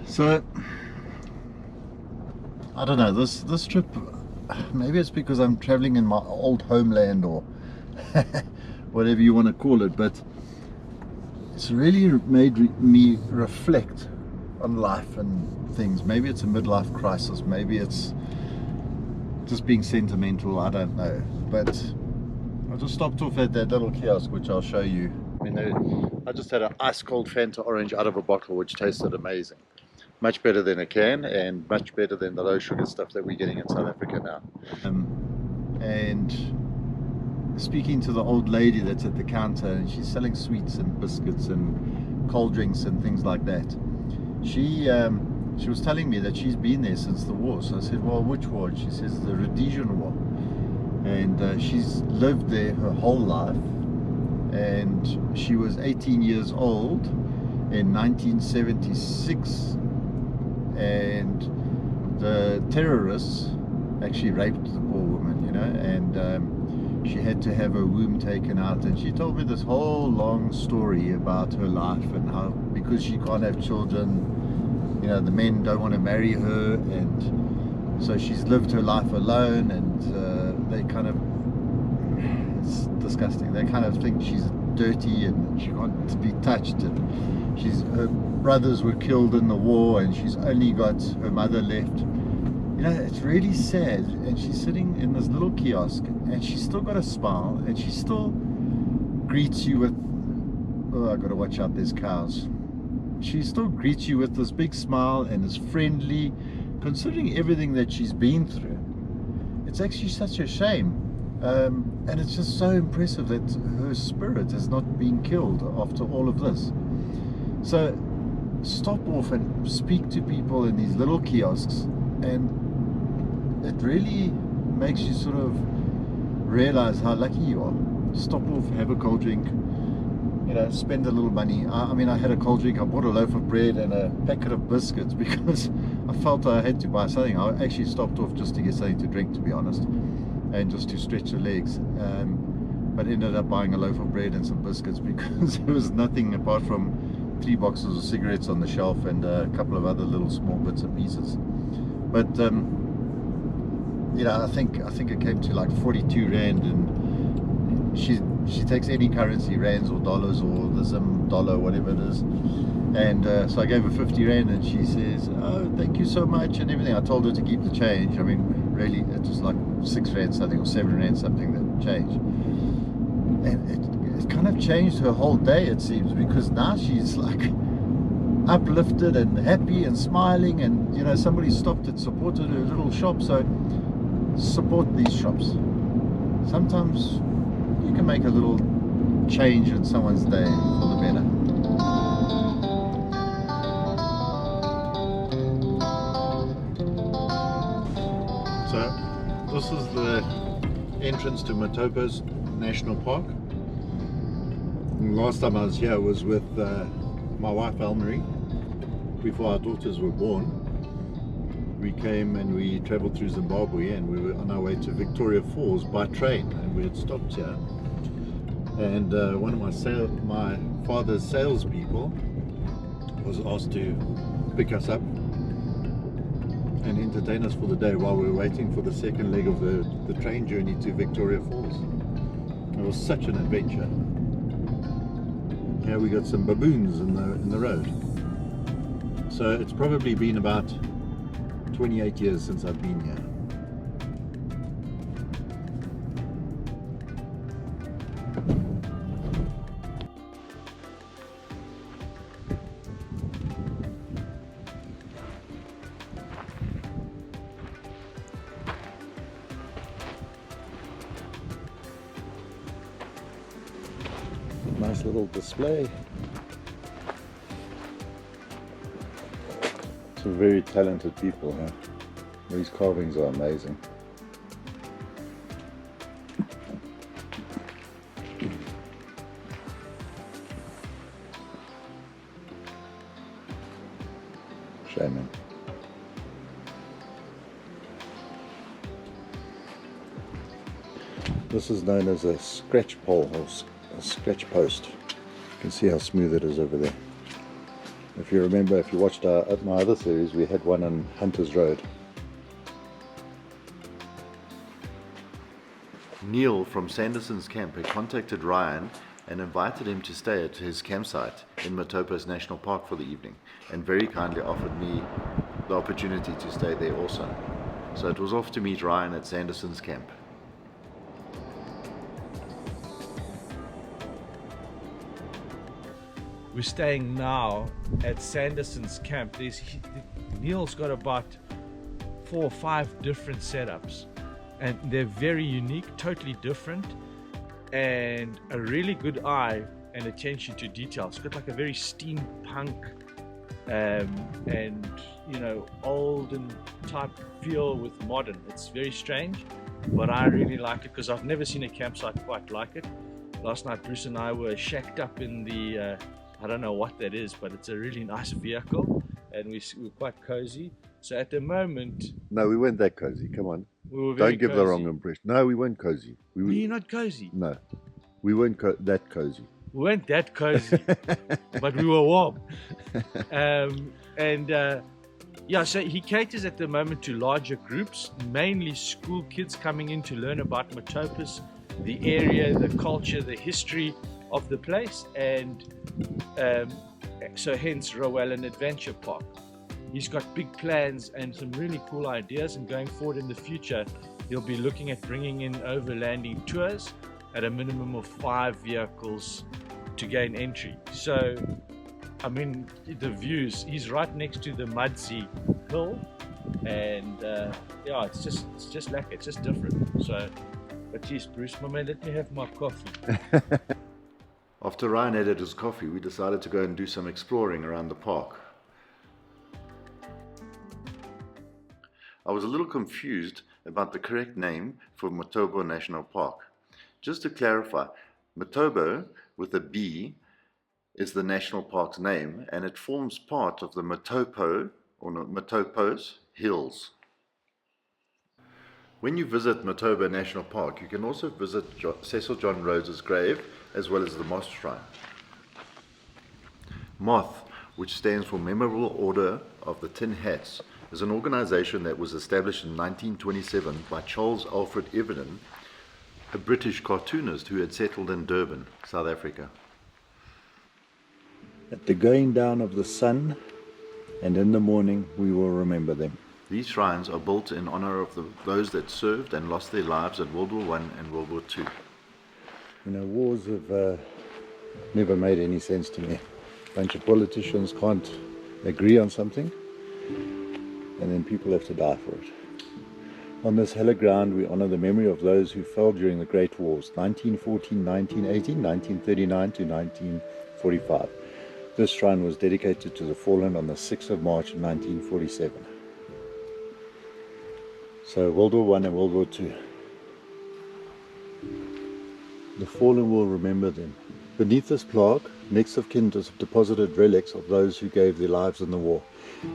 So I don't know, this trip, maybe it's because I'm traveling in my old homeland or whatever you want to call it, but it's really made me reflect on life and things. Maybe it's a midlife crisis, maybe it's just being sentimental, I don't know. But I just stopped off at that little kiosk, which I'll show you. I just had an ice cold Fanta orange out of a bottle, which tasted amazing. Much better than a can, and much better than the low sugar stuff that we're getting in South Africa now. And speaking to the old lady that's at the counter, and she's selling sweets and biscuits and cold drinks and things like that. She was telling me that she's been there since the war. So I said, well, which war? She says the Rhodesian War. And she's lived there her whole life. And she was 18 years old in 1976. And the terrorists actually raped the poor woman, you know, and she had to have her womb taken out. And she told me this whole long story about her life and how, because she can't have children, you know, the men don't want to marry her, and so she's lived her life alone, and they kind of, it's disgusting, they kind of think she's dirty and she can't be touched, and her brothers were killed in the war and she's only got her mother left. You know, it's really sad. And she's sitting in this little kiosk and she's still got a smile, and she still greets you with, oh, I gotta watch out, there's cows. She still greets you with this big smile and is friendly, considering everything that she's been through. It's actually such a shame. And it's just so impressive that her spirit has not been killed after all of this. So stop off and speak to people in these little kiosks, and it really makes you sort of realize how lucky you are. Stop off, have a cold drink, you know, spend a little money. I mean, I had a cold drink, I bought a loaf of bread and a packet of biscuits because I felt I had to buy something. I actually stopped off just to get something to drink, to be honest, and just to stretch the legs. But ended up buying a loaf of bread and some biscuits because there was nothing apart from 3 boxes of cigarettes on the shelf and a couple of other little small bits and pieces. But you know, I think it came to like 42 rand, and she takes any currency, rands or dollars or the Zim dollar, whatever it is. And so I gave her 50 rand, and she says, oh, thank you so much and everything. I told her to keep the change. I mean, really, it was like 6 rand something or 7 rand something that changed. And it kind of changed her whole day, it seems, because now she's like uplifted and happy and smiling, and you know, somebody stopped and supported her little shop. So support these shops. Sometimes you can make a little change in someone's day for the better. So this is the entrance to Motobo National Park. And last time I was here was with my wife Elmarie, before our daughters were born. We came and we travelled through Zimbabwe, and we were on our way to Victoria Falls by train, and we had stopped here. And one of my father's salespeople was asked to pick us up and entertain us for the day while we were waiting for the second leg of the train journey to Victoria Falls. It was such an adventure. Here we got some baboons in the road. So it's probably been about 28 years since I've been here. Nice little display. Some very talented people here. These carvings are amazing. Shame, man. This is known as a scratch pole or a scratch post. You can see how smooth it is over there. If you remember, if you watched my other series, we had one on Hunter's Road. Neil from Sanderson's camp had contacted Ryan and invited him to stay at his campsite in Matopos National Park for the evening, and very kindly offered me the opportunity to stay there also. So it was off to meet Ryan at Sanderson's camp. We're staying now at Sanderson's camp. Neil's got about 4 or 5 different setups, and they're very unique, totally different, and a really good eye and attention to detail. It's got like a very steampunk and olden type feel with modern. It's very strange, but I really like it because I've never seen a campsite quite like it. Last night Bruce and I were shacked up in the I don't know what that is, but it's a really nice vehicle, and we're quite cozy. So at the moment... No, we weren't that cozy, come on. We were very Don't give cozy. the wrong impression. No, we weren't cozy. Were you not cozy? No, we weren't that cozy. We weren't that cozy, but we were warm. Yeah, so he caters at the moment to larger groups, mainly school kids coming in to learn about Matopos, the area, the culture, the history of the place, and so hence Rowan Adventure Park. He's got big plans and some really cool ideas, and going forward in the future he'll be looking at bringing in overlanding tours at a minimum of 5 vehicles to gain entry. So I mean, the views, he's right next to the Mudsey Hill, and yeah, it's just like, it's just different. So, but geez, Bruce, my man, let me have my coffee. After Ryan had his coffee, we decided to go and do some exploring around the park. I was a little confused about the correct name for Motobo National Park. Just to clarify, Motobo with a B is the national park's name, and it forms part of the Matopos Hills. When you visit Motobo National Park, you can also visit Cecil John Rhodes's grave, as well as the Moth Shrine. Moth, which stands for Memorable Order of the Tin Hats, is an organization that was established in 1927 by Charles Alfred Everton, a British cartoonist who had settled in Durban, South Africa. At the going down of the sun and in the morning, we will remember them. These shrines are built in honor of those that served and lost their lives in World War I and World War II. You know, wars have never made any sense to me. A bunch of politicians can't agree on something, and then people have to die for it. On this hallowed ground, we honor the memory of those who fell during the Great Wars, 1914, 1918, 1939 to 1945. This shrine was dedicated to the fallen on the 6th of March 1947. So World War I and World War II. The fallen will remember them. Beneath this plaque, next of kin deposited relics of those who gave their lives in the war,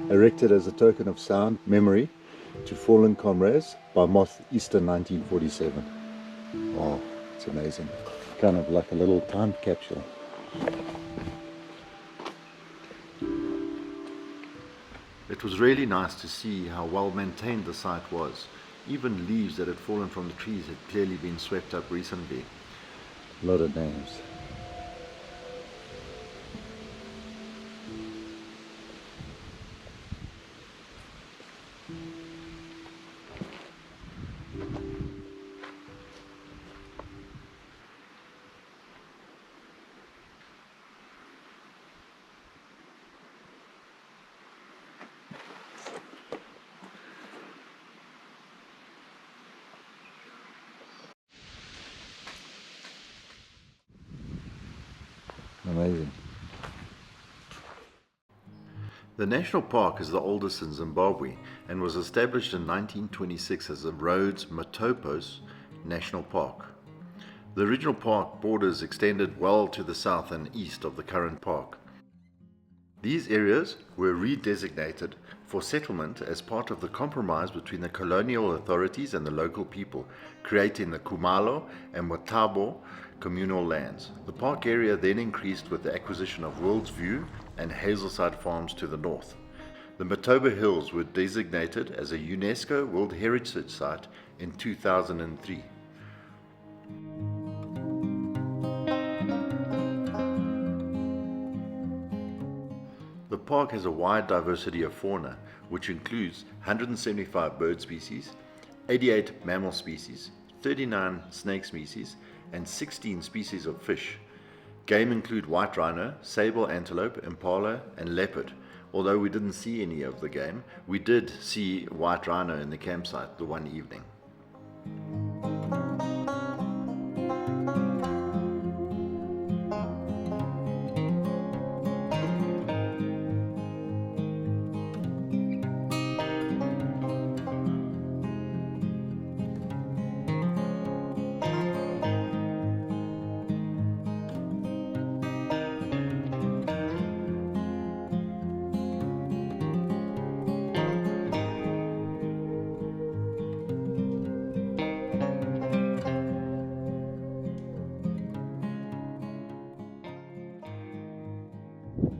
erected as a token of sound memory to fallen comrades by Moth, Easter 1947. Oh, it's amazing. Kind of like a little time capsule. It was really nice to see how well maintained the site was. Even leaves that had fallen from the trees had clearly been swept up recently. A lot of names. Amazing. The national park is the oldest in Zimbabwe and was established in 1926 as the Rhodes Matopos National Park. The original park borders extended well to the south and east of the current park. These areas were redesignated for settlement as part of the compromise between the colonial authorities and the local people, creating the Kumalo and Motobo communal lands. The park area then increased with the acquisition of World's View and Hazelside Farms to the north. The Motobo Hills were designated as a UNESCO World Heritage Site in 2003. The park has a wide diversity of fauna, which includes 175 bird species, 88 mammal species, 39 snake species, and 16 species of fish. Game include white rhino, sable antelope, impala, and leopard. Although we didn't see any of the game, we did see white rhino in the campsite the one evening.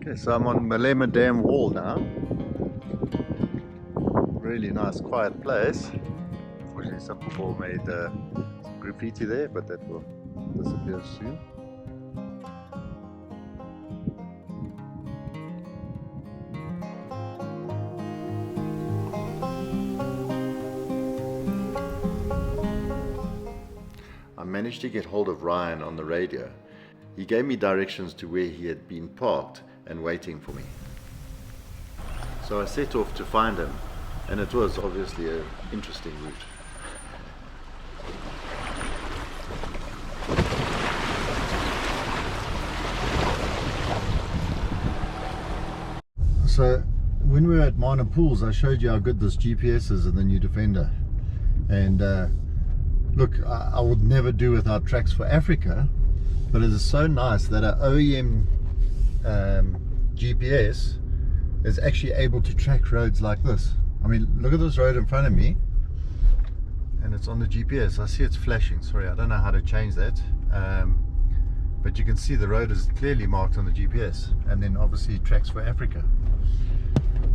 Okay, so I'm on Malema Dam Wall now. Really nice, quiet place. Unfortunately, some people made some graffiti there, but that will disappear soon. I managed to get hold of Ryan on the radio. He gave me directions to where he had been parked and waiting for me. So I set off to find him, and it was obviously an interesting route. So when we were at Minor Pools, I showed you how good this GPS is in the new Defender. And look, I would never do without Tracks for Africa, but it is so nice that an OEM GPS is actually able to track roads like this. I mean, look at this road in front of me, and it's on the GPS. I see it's flashing. Sorry, I don't know how to change that, but you can see the road is clearly marked on the GPS, and then obviously Tracks for Africa.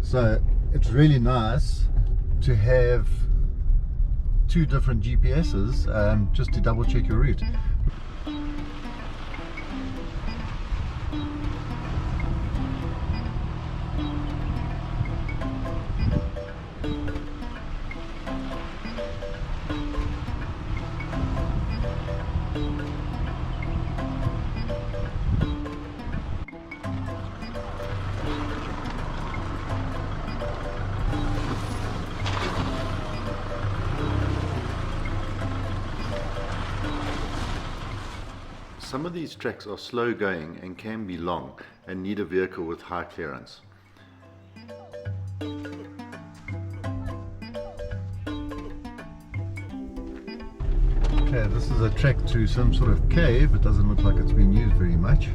So it's really nice to have two different GPSs just to double check your route. Some of these tracks are slow going and can be long and need a vehicle with high clearance. Okay, this is a track to some sort of cave. It doesn't look like it's been used very much.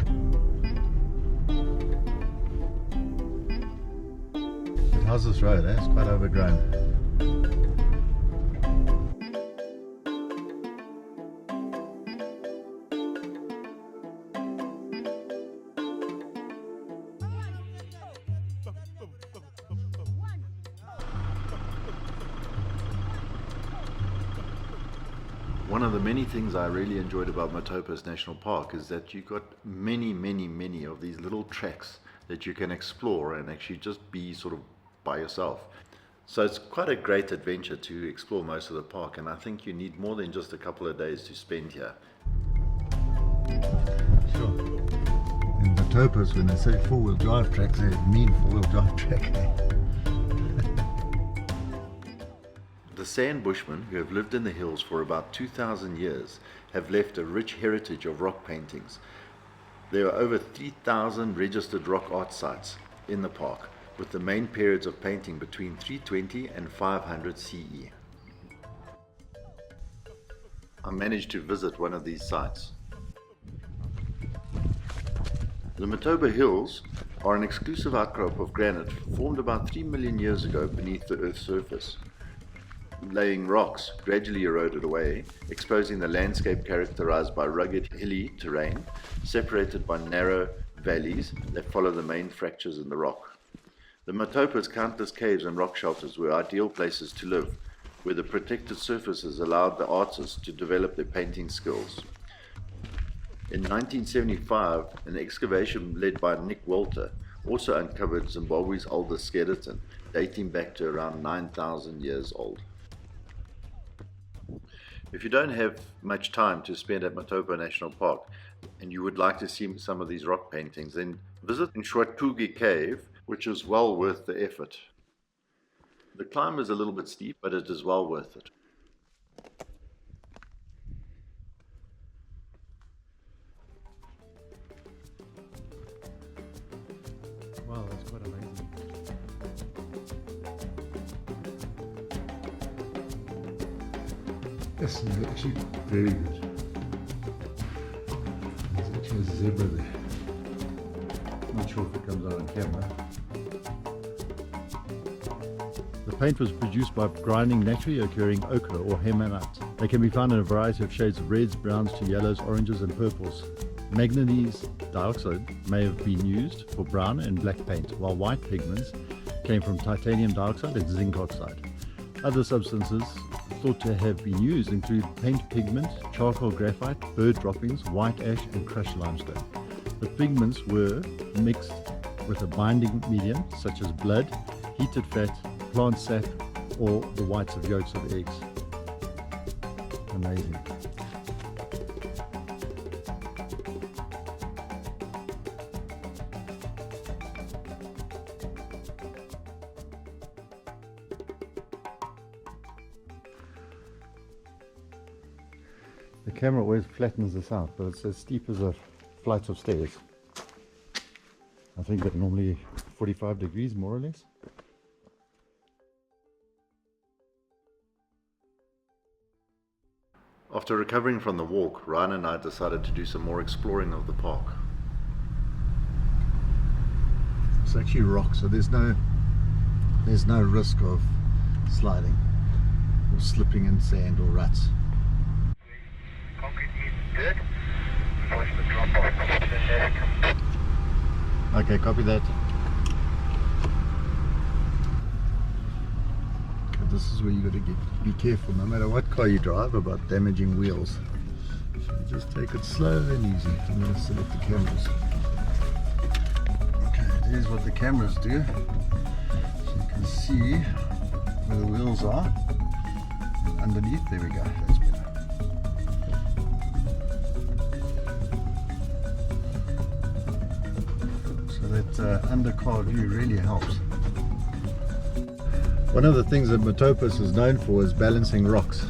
But how's this road? It's quite overgrown. One of the many things I really enjoyed about Matopos National Park is that you've got many of these little tracks that you can explore and actually just be sort of by yourself. So it's quite a great adventure to explore most of the park, and I think you need more than just a couple of days to spend here. Sure. In Matopos, when they say four-wheel drive tracks, they mean four-wheel drive track. The San Bushmen, who have lived in the hills for about 2,000 years, have left a rich heritage of rock paintings. There are over 3,000 registered rock art sites in the park, with the main periods of painting between 320 and 500 CE. I managed to visit one of these sites. The Motobo Hills are an exclusive outcrop of granite formed about 3 million years ago beneath the Earth's surface. Laying rocks gradually eroded away, exposing the landscape characterized by rugged, hilly terrain, separated by narrow, valleys that follow the main fractures in the rock. The Matopos' countless caves and rock shelters were ideal places to live, where the protected surfaces allowed the artists to develop their painting skills. In 1975, an excavation led by Nick Walter also uncovered Zimbabwe's oldest skeleton, dating back to around 9,000 years old. If you don't have much time to spend at Motobo National Park and you would like to see some of these rock paintings, then visit Ngiyabonga Cave, which is well worth the effort. The climb is a little bit steep, but it is well worth it. Wow, that's quite amazing. This is actually very good. There's actually a zebra there. Not sure if it comes out on camera. The paint was produced by grinding naturally occurring ochre or hemanite. They can be found in a variety of shades of reds, browns to yellows, oranges and purples. Manganese dioxide may have been used for brown and black paint, while white pigments came from titanium dioxide and zinc oxide. Other substances thought to have been used include paint pigment, charcoal graphite, bird droppings, white ash and crushed limestone. The pigments were mixed with a binding medium such as blood, heated fat, plant sap or the whites of yolks of eggs. Amazing. The camera always flattens this out, but it's as steep as a flight of stairs. I think they're normally 45 degrees more or less. After recovering from the walk, Ryan and I decided to do some more exploring of the park. It's actually rock, so there's no risk of sliding or slipping in sand or ruts. Concrete is good. Push the drop off. Okay, copy that. Okay, this is where you got to be careful, no matter what car you drive, about damaging wheels. So you just take it slow and easy. I'm going to select the cameras. Okay, there's what the cameras do. So you can see where the wheels are. And underneath, there we go. That's better. That undercar view really helps. One of the things that Matopos is known for is balancing rocks,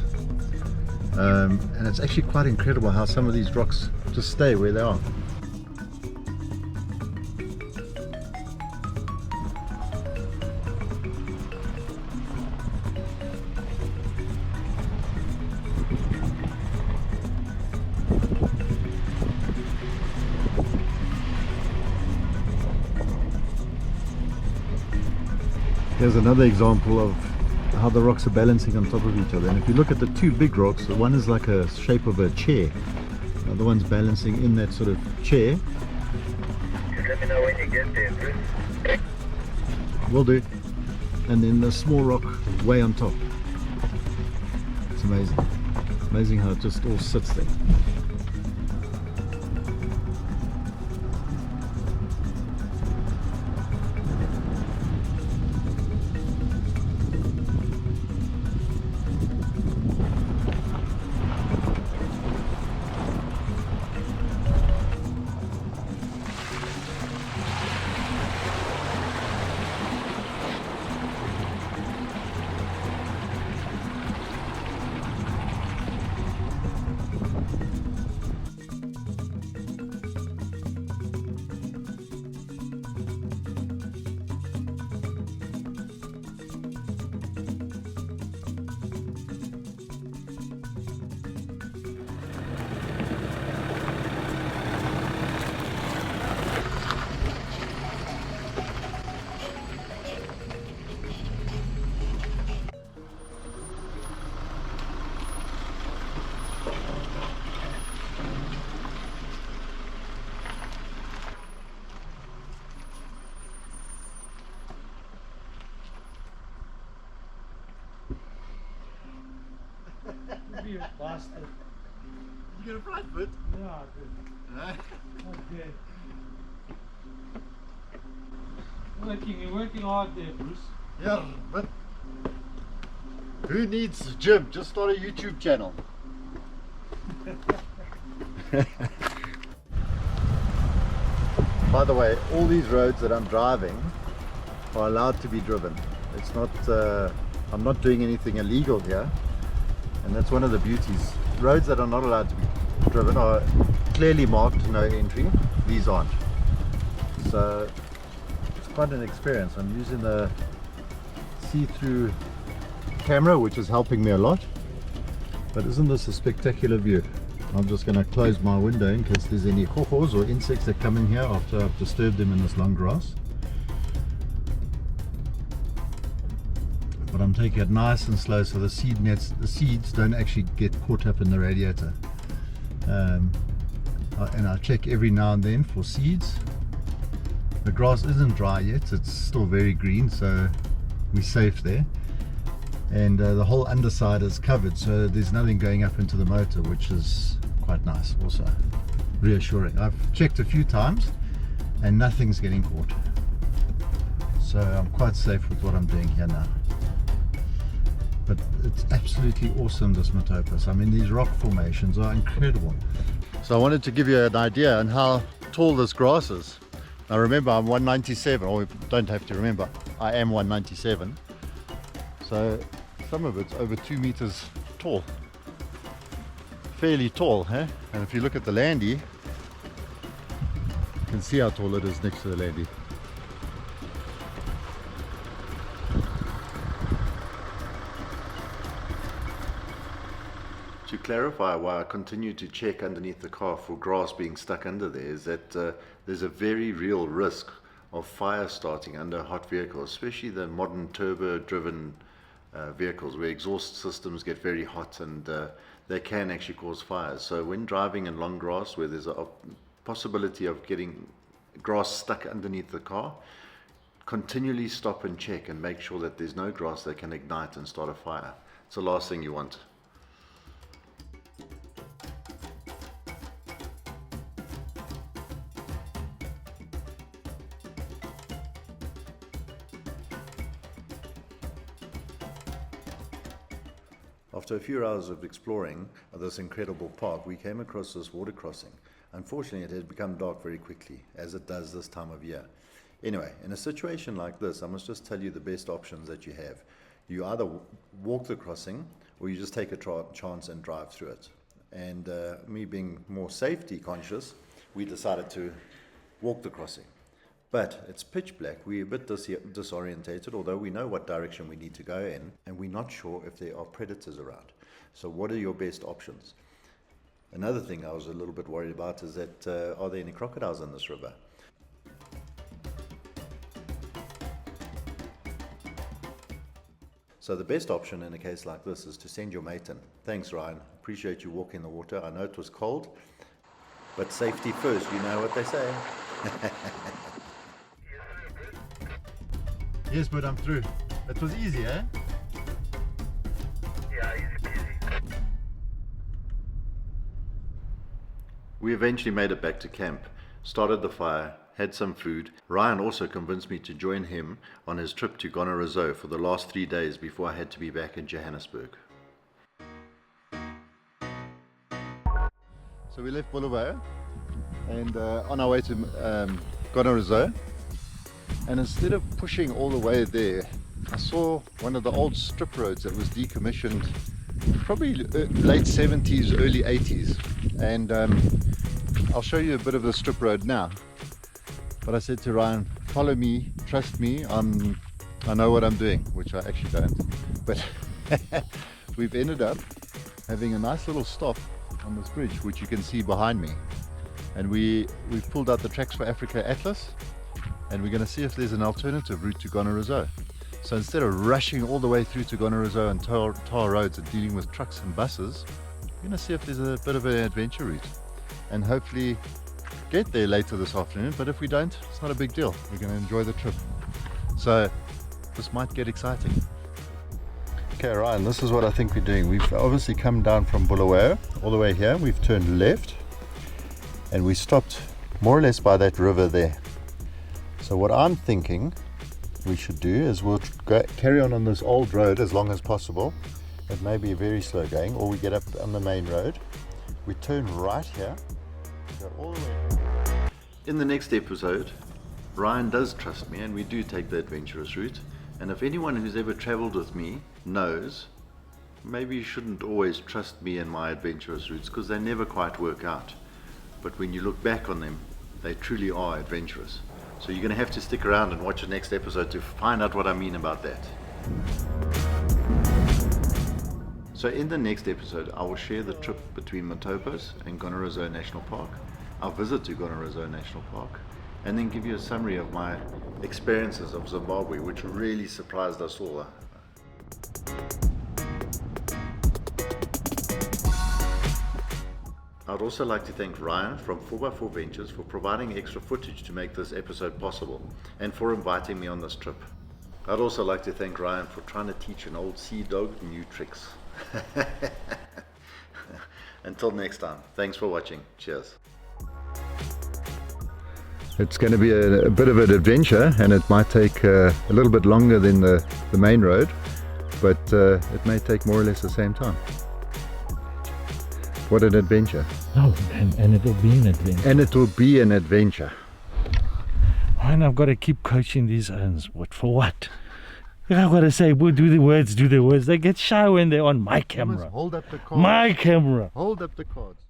and it's actually quite incredible how some of these rocks just stay where they are. Here's another example of how the rocks are balancing on top of each other. And if you look at the two big rocks, the one is like a shape of a chair. The other one's balancing in that sort of chair. Just let me know when you get there, Bruce. Will do. And then the small rock way on top. It's amazing. Amazing how it just all sits there. you bastard. You get a flight foot? Yeah, good. Okay. You're working hard there, Bruce. Yeah, but who needs gym? Just start a YouTube channel. By the way, all these roads that I'm driving are allowed to be driven. It's not, I'm not doing anything illegal here, and that's one of the beauties. Roads that are not allowed to be driven are clearly marked no entry. These aren't. So it's quite an experience. I'm using the see-through camera, which is helping me a lot. But isn't this a spectacular view? I'm just going to close my window in case there's any hohos or insects that come in here after I've disturbed them in this long grass. But I'm taking it nice and slow so the seeds don't actually get caught up in the radiator. And I check every now and then for seeds. The grass isn't dry yet, it's still very green, so we're safe there. And the whole underside is covered, so there's nothing going up into the motor, which is quite nice, also reassuring. I've checked a few times and nothing's getting caught, so I'm quite safe with what I'm doing here now. But it's absolutely awesome, this Matopos. I mean, these rock formations are incredible. So I wanted to give you an idea on how tall this grass is. Now remember, I'm 197, or don't have to remember, I am 197. So some of it's over 2 meters tall. Fairly tall, eh? And if you look at the landy, you can see how tall it is next to the landy. To clarify why I continue to check underneath the car for grass being stuck under there is that there's a very real risk of fire starting under a hot vehicle, especially the modern turbo-driven vehicles where exhaust systems get very hot and they can actually cause fires. So when driving in long grass where there's a possibility of getting grass stuck underneath the car, continually stop and check and make sure that there's no grass that can ignite and start a fire. It's the last thing you want. After a few hours of exploring this incredible park, we came across this water crossing. Unfortunately, it had become dark very quickly, as it does this time of year. Anyway, in a situation like this, I must just tell you the best options that you have. You either walk the crossing, or you just take a chance and drive through it. And me being more safety conscious, we decided to walk the crossing. But it's pitch black, we're a bit disorientated, although we know what direction we need to go in, and we're not sure if there are predators around. So what are your best options? Another thing I was a little bit worried about is that are there any crocodiles in this river? So the best option in a case like this is to send your mate in. Thanks, Ryan. Appreciate you walking the water. I know it was cold, but safety first, you know what they say. Yes, but I'm through. It was easy, eh? Yeah, easy peasy. We eventually made it back to camp, started the fire, had some food. Ryan also convinced me to join him on his trip to Gonarezhou for the last 3 days before I had to be back in Johannesburg. So we left Bulawayo and on our way to Gonarezhou. And instead of pushing all the way there, I saw one of the old strip roads that was decommissioned probably late 70s, early 80s. And I'll show you a bit of the strip road now. But I said to Ryan, follow me, trust me, I know what I'm doing, which I actually don't. But we've ended up having a nice little stop on this bridge, which you can see behind me. And we've pulled out the Tracks for Africa Atlas, and we're going to see if there's an alternative route to Gonarezhou. So instead of rushing all the way through to Gonarezhou and tar roads and dealing with trucks and buses, we're going to see if there's a bit of an adventure route and hopefully get there later this afternoon. But if we don't, it's not a big deal. We're going to enjoy the trip. So this might get exciting. Okay, Ryan, this is what I think we're doing. We've obviously come down from Bulawayo all the way here. We've turned left and we stopped more or less by that river there. So what I'm thinking we should do is we'll carry on this old road as long as possible. It may be very slow going, or we get up on the main road. We turn right here, go all the way. In the next episode, Ryan does trust me and we do take the adventurous route. And if anyone who's ever traveled with me knows, maybe you shouldn't always trust me and my adventurous routes because they never quite work out. But when you look back on them, they truly are adventurous. So you're going to have to stick around and watch the next episode to find out what I mean about that. So in the next episode, I will share the trip between Matopos and Gonarezhou National Park, our visit to Gonarezhou National Park, and then give you a summary of my experiences of Zimbabwe, which really surprised us all. I'd also like to thank Ryan from 4x4 Ventures for providing extra footage to make this episode possible and for inviting me on this trip. I'd also like to thank Ryan for trying to teach an old sea dog new tricks. Until next time, thanks for watching. Cheers. It's going to be a bit of an adventure, and it might take a little bit longer than the main road, but it may take more or less the same time. What an adventure. Oh, and it will be an adventure. And it will be an adventure. And I've got to keep coaching these owns. What for what? I've got to say, we'll do the words. They get shy when they're on my camera. Hold up the cards. My camera. Hold up the cards.